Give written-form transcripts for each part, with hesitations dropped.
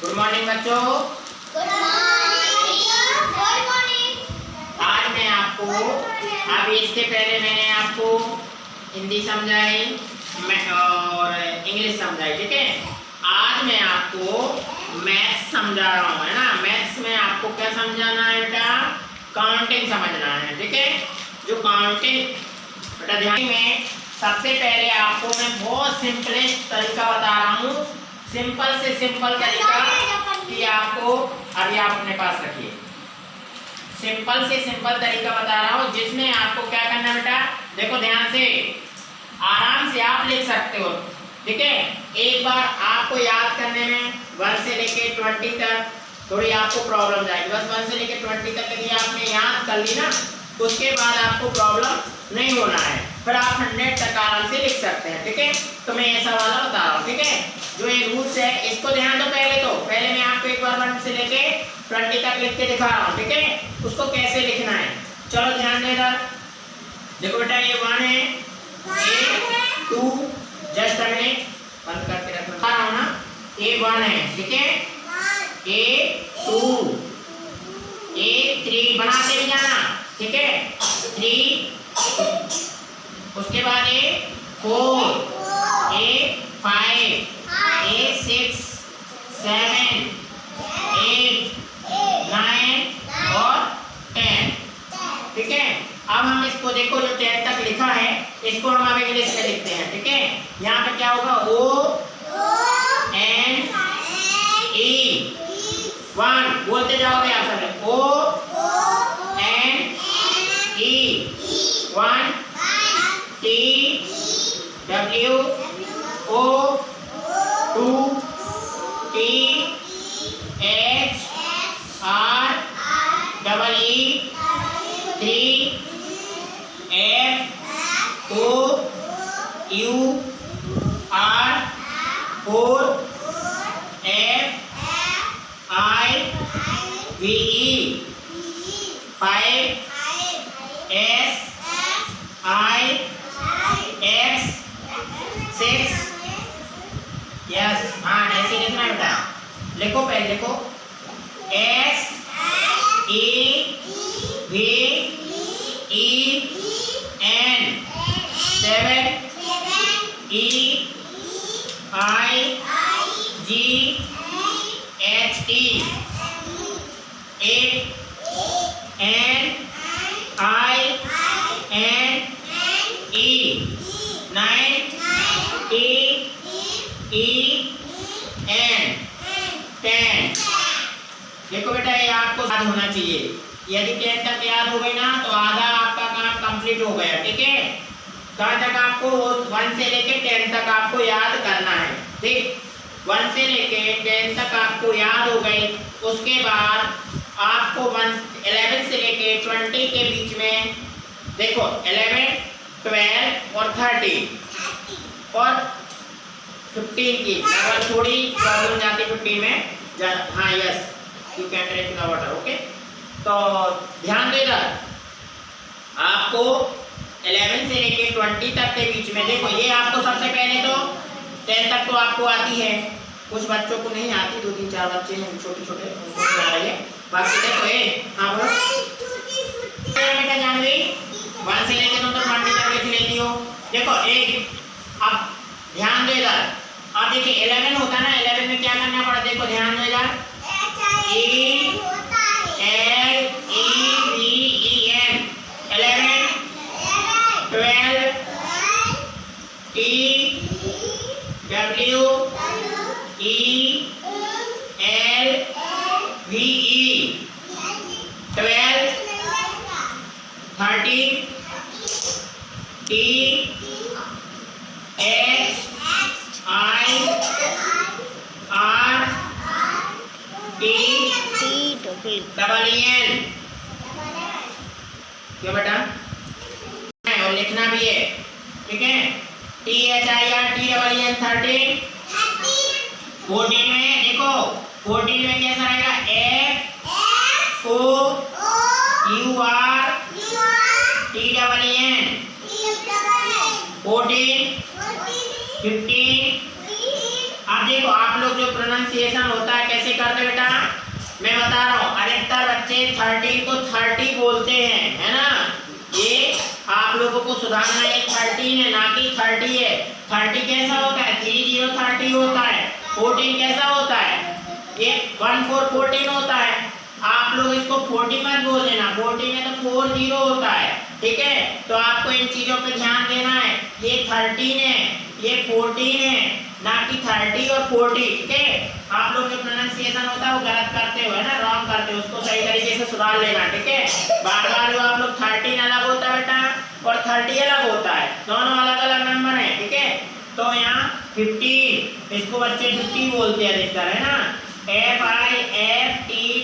Good morning बच्चों। Good morning. आज मैं आपको अभी इसके पहले मैंने आपको हिंदी समझाई और इंग्लिश समझाई, ठीक है। आज मैं आपको मैथ्स समझा रहा हूँ, है ना। मैथ्स में आपको क्या समझाना है बेटा? काउंटिंग समझना है, ठीक है। जो काउंटिंग बेटा ध्यान में सबसे पहले आपको मैं बहुत सिंपलेस्ट तरीका बता रहा हूँ, सिंपल से सिंपल तरीका कि आपको अभी आप अपने पास रखिए। सिंपल से सिंपल तरीका बता रहा हूँ जिसमें आपको क्या करना है बेटा, देखो ध्यान से, आराम से आप लिख सकते हो, ठीक है। एक बार आपको याद करने में 1 से लेके 20 तक थोड़ी आपको प्रॉब्लम जाएगी। बस 1 से लेके 20 तक यदि आपने याद कर ली ना, उसके बाद आपको प्रॉब्लम नहीं होना है, फिर आप 100 तक आराम से लिख सकते हैं, ठीक है। तो मैं ऐसा वाला बता रहा हूँ, ठीक है। जो ये रूल्स है इसको ध्यान दो। पहले मैं आपको एक बार 1 से लेके 20 तक लिख के दिखा रहा हूँ, ठीक है। उसको कैसे लिखना है चलो ध्यान दे इधर। देखो बेटा ये 1 है, ये 2, जस्ट अ मिनट बंद करके रखना रहा हूँ ना। ये 1 है, ठीक है, ये 2, ये 3 बनाते भी जाना, ठीक है। 3, उसके बाद ये 4, ये 5, ये 6, 7, 8, 9 और 10, ठीक है। अब हम इसको देखो जो 10 तक लिखा है इसको हम अब इंग्लिश में लिखते हैं, ठीक है। यहाँ पे क्या होगा, O N E 1 बोलते जाओगे आप सब। O N E 1, T W O 2 T H R E E 3 F O U R 4 F I V E 5 S I X 6 yes. हाँ ऐसे लिखना है बेटा, लिखो पहले लिखो S E V E N 7 E I G H T 8 N I N E 9 T E N 10। देखो बेटा ये आपको याद होना चाहिए। यदि 10 तक याद हो गई ना तो आधा आपका काम कंप्लीट हो गया, ठीक है। कहाँ तक आपको 1 से लेके 10 तक आपको याद करना है, ठीक। 1 से लेके 10 तक आपको याद हो गई, उसके बाद आपको 11 से लेके 20 के बीच में देखो 11, 12 और 13 और 15 की लगभग थोड़ी प्रॉब्लम जाती 15 में ज्यादा। हाँ yes, you can drink the water, okay. तो ध्यान दो इधर, आपको 11 से लेके 20 तक के बीच में देखो ये आपको सबसे पहले तो 10 तक तो आपको आती है, कुछ बच्चों को नहीं आती, 2 3 4 बच्चे हैं छोटे छोटे उनको नहीं आ रही है। बाकी देखो ये हाँ बोलो बेटा जानवी 1 से लेके तुम तो 20 तक लिख लेती हो। देखो एक अब ध्यान दो इधर, अब देखिए 11 होता है ना, 11 में क्या करना पड़ा, देखो ध्यान दो इधर, E L E V E N 11 12 T W E L V E 12 13 T H I R T double N, क्यों बेटा और लिखना भी है, ठीक है। T H I R T double N 13 14 में देखो 14 में कैसा रहेगा, F O U R T double N 14 15। अब देखो आप लोग जो प्रोनाउंसिएशन होता है कैसे करते बेटा, मैं बता रहा हूँ। अधिकतर बच्चे 13 को 30 बोलते हैं, है ना। ये आप लोगों को सुधारना है, 13 है ना कि 30 है। 30 कैसा होता है, 30 होता है। 14 कैसा होता है, ये 14 होता है। आप लोग इसको 40 मत बोल देना, 40 में तो 40 होता है, ठीक है। तो आपको इन चीजों पे ध्यान देना है। ये 13 है, ये 14 है, ना कि 30 और 40, ठीक है। आप लोग जो प्रोनाउंसिएशन होता है वो गलत करते हो, है ना, रॉन्ग करते हो, उसको सही तरीके से सुधार लेना, ठीक है। बार बार जो आप लोग 13 अलग होता है बेटा और 30 अलग होता है, दोनों अलग अलग नंबर है, ठीक है। तो यहाँ 15, इसको बच्चे 50 बोलते हैं अधिकतर, है ना। FIFTEEN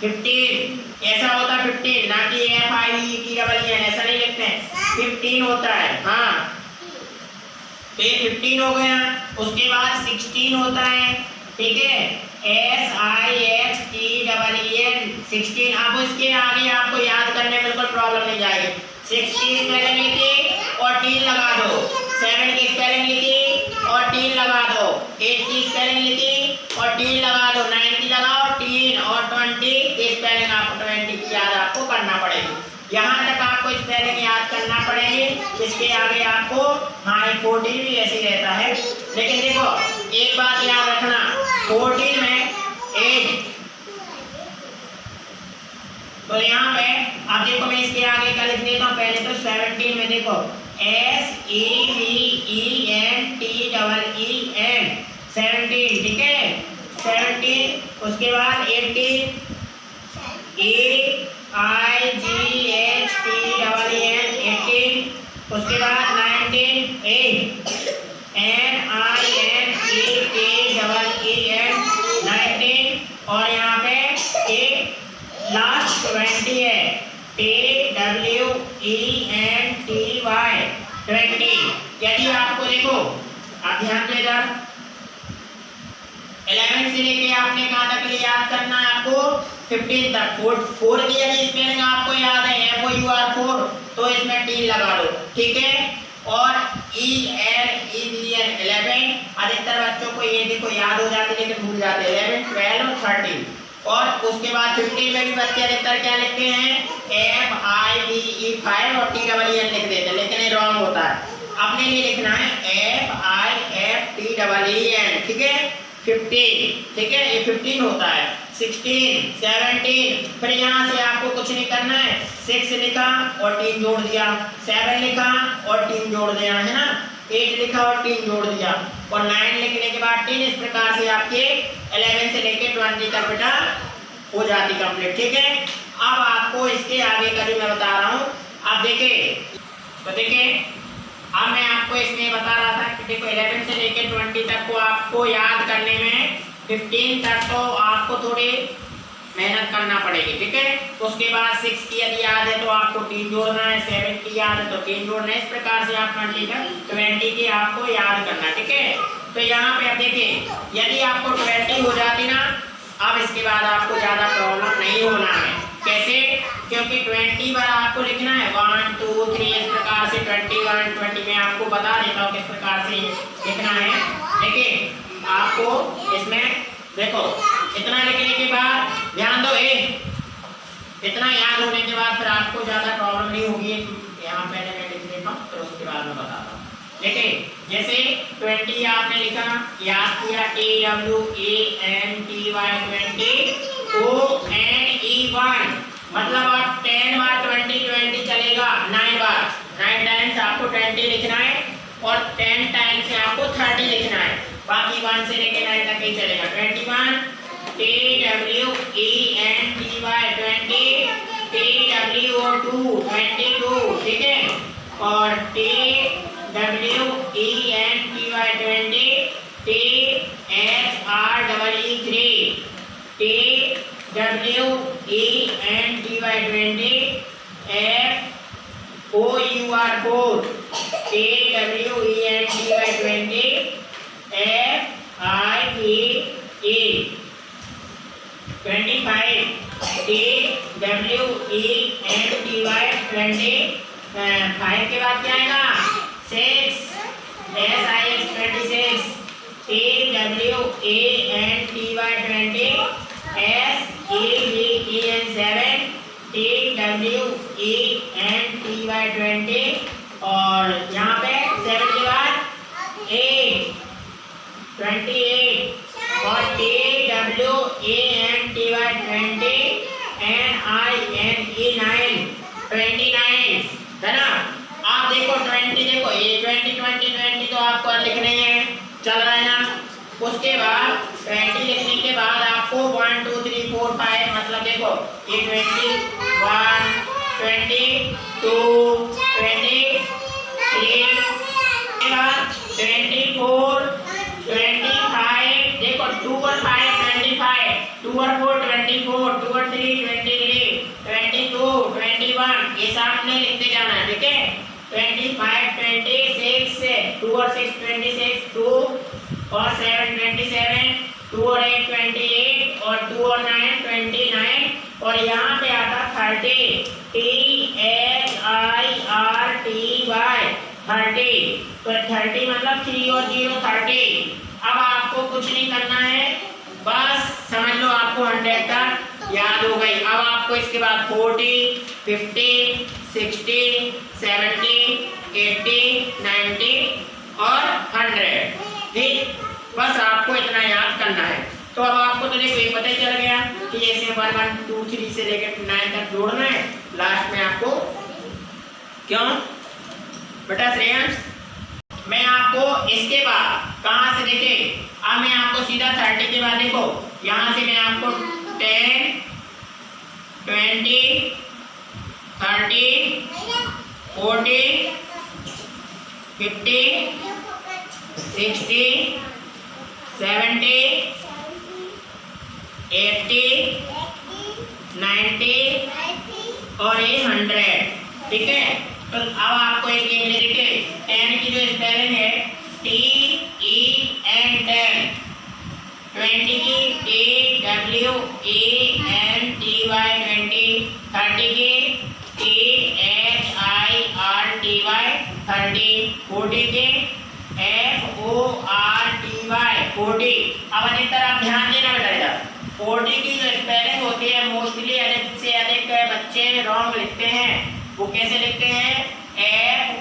15 ऐसा होता है 15, ना कि FIETEEN ऐसा नहीं लिखते हैं, 15 होता है। हाँ, तो ये 15 हो गया। उसके बाद 16 होता है, ठीक है, SIXTEEN 16। अब इसके आगे आपको याद करने में बिल्कुल प्रॉब्लम नहीं जाएगी। 60 स्पेलिंग लिखी और 3 लगा दो, 7 की स्पेलिंग लिखी और 3 लगा दो, 8 की स्पेलिंग लिखी और 3 लगा दो, 90 लगाओ 3 और 20 की स्पेलिंग आपको 20 की याद आपको करना पड़ेगी। यहाँ तक आपको स्पेलिंग याद करना पड़ेगी, इसके आगे आपको हाँ 14 भी ऐसे ही रहता है। लेकिन देखो एक बात याद रखना, 14 में 8, तो यहाँ पे अब देखो मैं इसके आगे का लिख देता हूँ। पहले तो 17 में देखो SEVENTEEN 17, ठीक है, 17। उसके बाद 18 EIGHTEEN 18। उसके बाद 19 NINETEEN 19। और यहाँ पे एक लास्ट 20 है, TWENTY 20। यदि आपको देखो आप ध्यान दे इधर, 11 से लेके आपने कहाँ तक लिए याद करना है आपको 15 तक। 4 की यदि स्पेलिंग आपको याद है FOUR 4, तो इसमें T लगा दो, ठीक है। और ELEVEN 11, अधिकतर बच्चों को ये देखो याद हो जाती है लेकिन भूल जाते हैं, 11, 12 और 13। और उसके बाद 15 में भी बच्चे अधिकतर क्या लिखते हैं, FIVE 5 और TEEN लिख देते हैं, लेकिन ये रॉन्ग होता है। अपने लिए लिखना है FIFTEEN, ठीक है, 15, ठीक है, ये 15 होता है। 16, 17, फिर यहाँ से आपको कुछ नहीं करना है, 6 लिखा और 3 जोड़ दिया, 7 लिखा और 3 जोड़ दिया, है ना, 8 लिखा और 3 जोड़ दिया, और 9 लिखने के बाद 3। इस प्रकार से आपके 11 से लेके 20 तक बेटा हो जाती कंप्लीट, ठीक है। अब आपको इसके आगे का जो मैं बता रहा हूँ, आप देखें तो देखें, अब मैं आपको इसमें बता रहा था कि देखो 11 से लेके 20 तक को आपको याद करने में 15 तक तो आपको थोड़ी मेहनत करना पड़ेगी, ठीक है। उसके बाद 6 की यदि याद है तो आपको 3 जोड़ना है, 7 की याद है तो 3 जोड़ना है, इस प्रकार से आप 20 की आपको याद करना, ठीक है। तो यहाँ पे आप देखिए, यदि आपको 20 हो जाती ना, अब इसके बाद आपको ज़्यादा प्रॉब्लम नहीं होना है। कैसे, क्योंकि 20 बार आपको लिखना है, 1 2 3, इस प्रकार से 21 20 में आपको बता देता हूँ किस प्रकार से लिखना है। देखिए आपको इसमें देखो इतना लिखने के बाद ध्यान दो, इतना याद होने के बाद फिर आपको ज़्यादा प्रॉब्लम नहीं होगी। यहाँ पहले मैं लिख देता हूँ फिर उसके बाद मैं बताता हूँ। देखिए जैसे 20 आपने लिखा, याद किया, TWENTY 20 ONE1, मतलब आप 10 बार 20 चलेगा, 9 बार 9 टाइम्स आपको 20 लिखना है और 10 टाइम्स से आपको 30 लिखना है, बाकी 1 से लेके 9 तक ही चलेगा। 21 TWENTY 20 TWO2 22, ठीक है, और TWENTY 20 THREE 3 TWENTY FOUR 4 TWENTY FIVE 25 TWENTY 5 के बाद क्या आएगा, 6 SIX 26 TWENTY ANTY 20, SEVEN TWENTY और यहाँ पे 7 के बाद 8 28 और TWANTY 9 29 है ना। आप देखो 20 देखो ये 20 तो आपको लिखने हैं चल रहा है ना। उसके बाद 20 लिखने के बाद आपको 1 2 3 4 5 मतलब देखो ये 21 22 23 24 25 देखो 2 और 5 25 2 और 4 24 2 और 3 23 22 21 ये सामने लिखते जाना है ठीक है। 25 26 2 और 6 26 2 और 7 27 2 और 8 28 और 2 और 9 29 और यहाँ पे आता 30 THIRTY 30 तो 30 मतलब 3 और 0 30। अब आपको कुछ नहीं करना है बस समझ लो आपको 100 तक याद हो गई। अब आपको इसके बाद 40 50 60 70 80 90 और 100 ठीक। बस आपको इतना याद करना है। तो अब आपको तो देखो ये पता ही चल गया कि ऐसे 1 1 2 3 से लेकर 9 तक जोड़ना है लास्ट में आपको। क्यों बेटा श्रेयांश मैं आपको इसके बाद कहाँ से देखे अब मैं आपको सीधा 30 के बाद देखो यहाँ से मैं आपको 10 20 30 40 50 60 70 80 90 और ये 100 ठीक है। तो अब आपको एक इंग्लिश लिखे 10 की जो स्पेलिंग है TEN 10 20 की TWANTY 20 30 की THIRTY 30 40 की FORTY 40। अब अधिकतर आप ध्यान देना बेटा 40 की जो स्पेलिंग होती है मोस्टली अधिक से अधिक बच्चे रॉन्ग लिखते हैं। वो कैसे लिखते हैं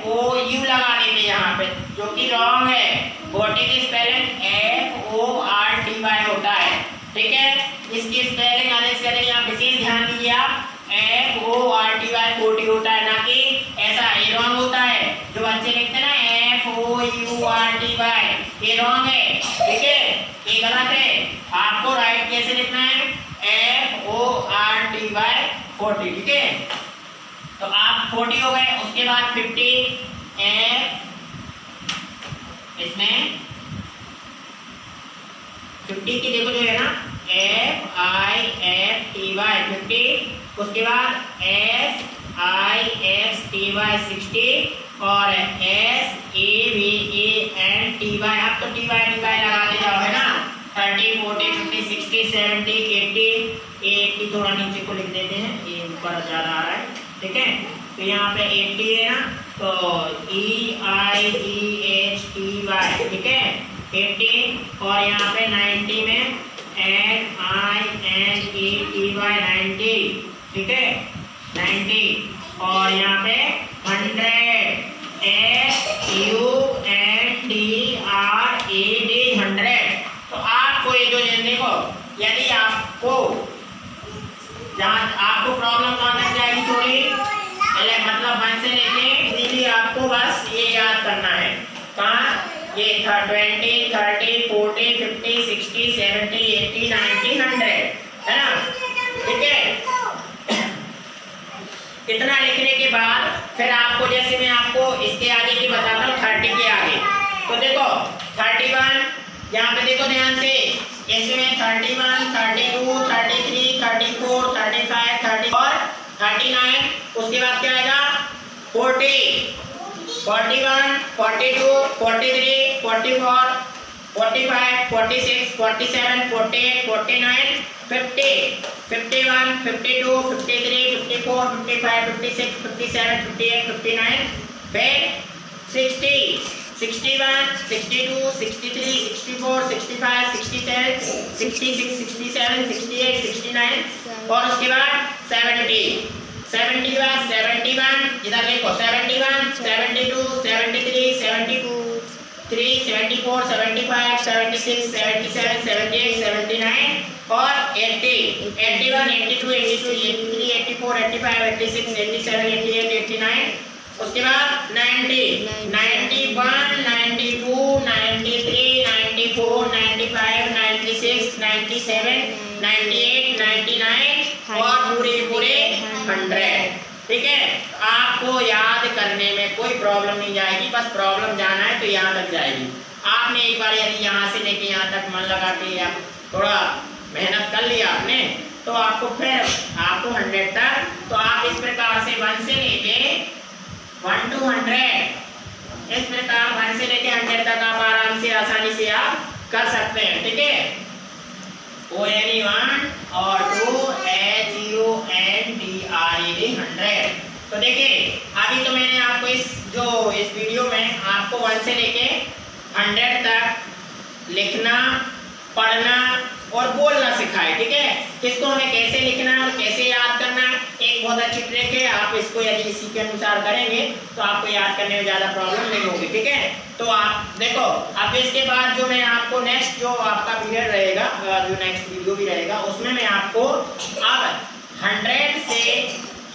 FOU लगा देते हैं यहाँ पे जो कि रॉन्ग है। 40 की स्पेलिंग FORTY होता है ठीक है। इसकी स्पेलिंग अधिक से अधिक यहाँ विशेष ध्यान दीजिए आप FORTY 40 होता है ना कि ऐसा ये रॉन्ग होता है। जो बच्चे लिखते हैं ना FOURTY ये रॉन्ग है ठीक है ये गलत है। आपको राइट कैसे लिखना है FORTY 40 ठीक है। तो आप 40 हो गए। उसके बाद 50 इसमें 50 की देखो जो है ना FIFTY 50 उसके बाद SIXTY 60 और SAVANTY अब तो TY लगाते जाओ है ना 30 40 50 60 70 80 थोड़ा नीचे को लिख देते हैं ये ऊपर ज़्यादा आ रहा है ठीक है। तो यहाँ पे 80 है ना तो EIGHTY ठीक है 80 और यहाँ पे 90 में NINETY 90 ठीक है 90 और यहाँ पे 100 SUNDRAD 100। तो आपको ये जो देखो यदि आपको जहाँ आपको प्रॉब्लम कहाँ तक जाएगी थोड़ी मतलब 1 से लेके इजीली आपको बस ये याद करना है कहाँ ये 20 30 40 50 60 70 80 90 100 है ना ठीक है। इतना लिखने के बाद फिर आपको जैसे मैं आपको इसके आगे की बताता हूँ 30 के आगे। तो देखो 31 यहाँ पे देखो ध्यान से इसमें 31 32 33 34 35 30 और 39 उसके बाद क्या आएगा 40 41 42 43 44 45 46 47 48 49 50 51 52 53 54 55 56 57 58 59 फिर 60 61, 62, 63, 64, 65, 67, 66, 67, 68, 69 और उसके बाद 70 70 के बाद 71 इधर देखो 71, 72, 73, 72, 3, 74, 75, 76, 77, 78, 79 और 80 81, 82, 82, 83, 84, 85, 86, 87, 88, 89 उसके बाद 90 91 92 93 94 95 96 97 98 99 और पूरे 100 ठीक है। आपको याद करने में कोई प्रॉब्लम नहीं जाएगी, बस प्रॉब्लम जाना है तो यहाँ तक जाएगी। आपने एक बार यदि यहाँ से लेके यहाँ तक मन लगा के या थोड़ा मेहनत कर लिया आपने तो आपको फिर आपको 100 तक तो आप इस प्रकार से 1 से लेके 1 to 100 इस प्रकार 1 से लेके 100 तक आप आराम से आसानी से आप कर सकते हैं। ठीक है ONE 1 और 2 HUNDRED 100। तो देखिए अभी तो मैंने आपको इस वीडियो में आपको 1 से लेके 100 तक लिखना पढ़ना और बोलना सिखाए। ठीक है किसको हमें कैसे लिखना और कैसे याद करना एक बहुत अच्छी ट्रिक है। आप इसको यदि इसी के अनुसार करेंगे तो आपको याद करने में ज़्यादा प्रॉब्लम नहीं होगी। ठीक है तो आप देखो अब इसके बाद जो मैं आपको नेक्स्ट जो आपका पीरियड रहेगा जो नेक्स्ट वीडियो भी रहेगा उसमें मैं आपको अब 100 से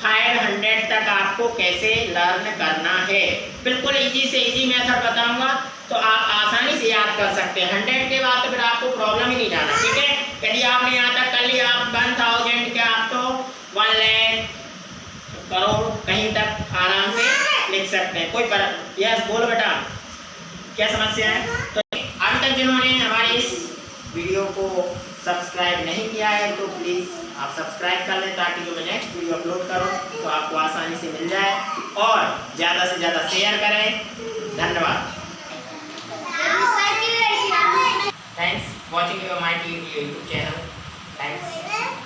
500 तक आपको कैसे लर्न करना है बिल्कुल इजी से इजी मेथड बताऊंगा तो आप आसानी से याद कर सकते हैं। 100 के बाद तो फिर आपको प्रॉब्लम ही नहीं जाना। ठीक है यदि आपने यहाँ तक कर लिया आप 1000 के आप तो 1 लाख करोड़ कहीं तक आराम से लिख सकते हैं कोई पर। यस बोलो बेटा क्या समस्या है। तो अभी तक जिन्होंने हमारी इस वीडियो को सब्सक्राइब नहीं किया है तो प्लीज़ आप सब्सक्राइब कर लें ताकि जो मैं नेक्स्ट वीडियो अपलोड करूं तो आपको आसानी से मिल जाए और ज़्यादा से ज़्यादा शेयर करें। धन्यवाद। Thanks watching your my YouTube channel. Thanks.